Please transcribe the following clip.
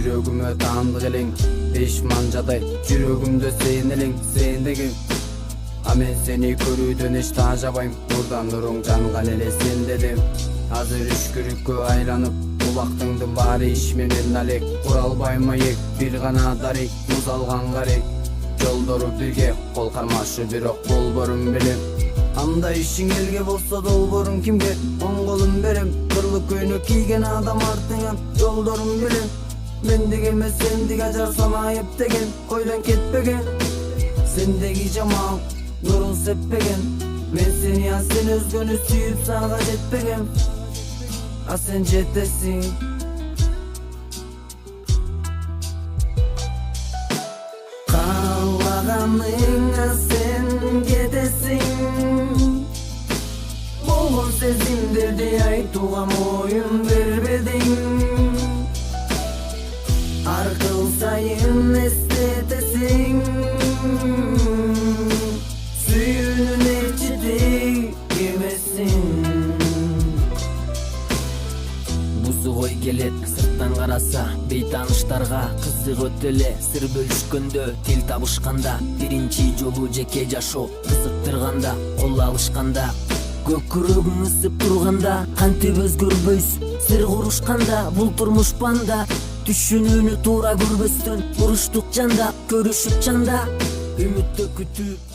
жүрөгүмө таандык элең. Беш манжадай жүрөгүмдө сен элең, сендеги. А мен сени көрүүдөн эч таажабайм, нурдан нуруң жанган эле сен дедим. Азыр үшкүрүккө айланып, булактыңдын баары иш менен алек. Кура албайм маек, бир гана дарек, муз алган карек. Жолдору бирге, кол кармашы бирок болборун билем. Анда ишиң элге болсо долборуң кимге? Оң колун берем, кырлык көйнөк кийген адам артыңан жолдорун билем. Мендеги эмес сендеги ажар санайып деген, койдон кетпеген. Сендеги жамал нурун сеппеген. Мен сени а сен өзгөнү сүйүп сага жетпеген. А сен жетесиң. Каалаганыңа сен кетесиң. Болгон сезимдерди айтууга моюн бербедиң. Ар кыл сайын эстетесиң. Сүйүүнүн элчити эмесиң. Бузугой келет сырттан караса, бейтааныштарга кызык өтө эле. Сыр бөлүшкөндө, тил табышканда, биринчи жолу жеке жашоо кызыктырганда, кол алышканда, көкүрөгүң ысып турганда, кантип өзгөрбөйс сыр курушканда, бул турмуш банда. Түшүнүүнү туура көрбөстөн уруштук жанда, көрүшүп жанда, үмүттө күтүп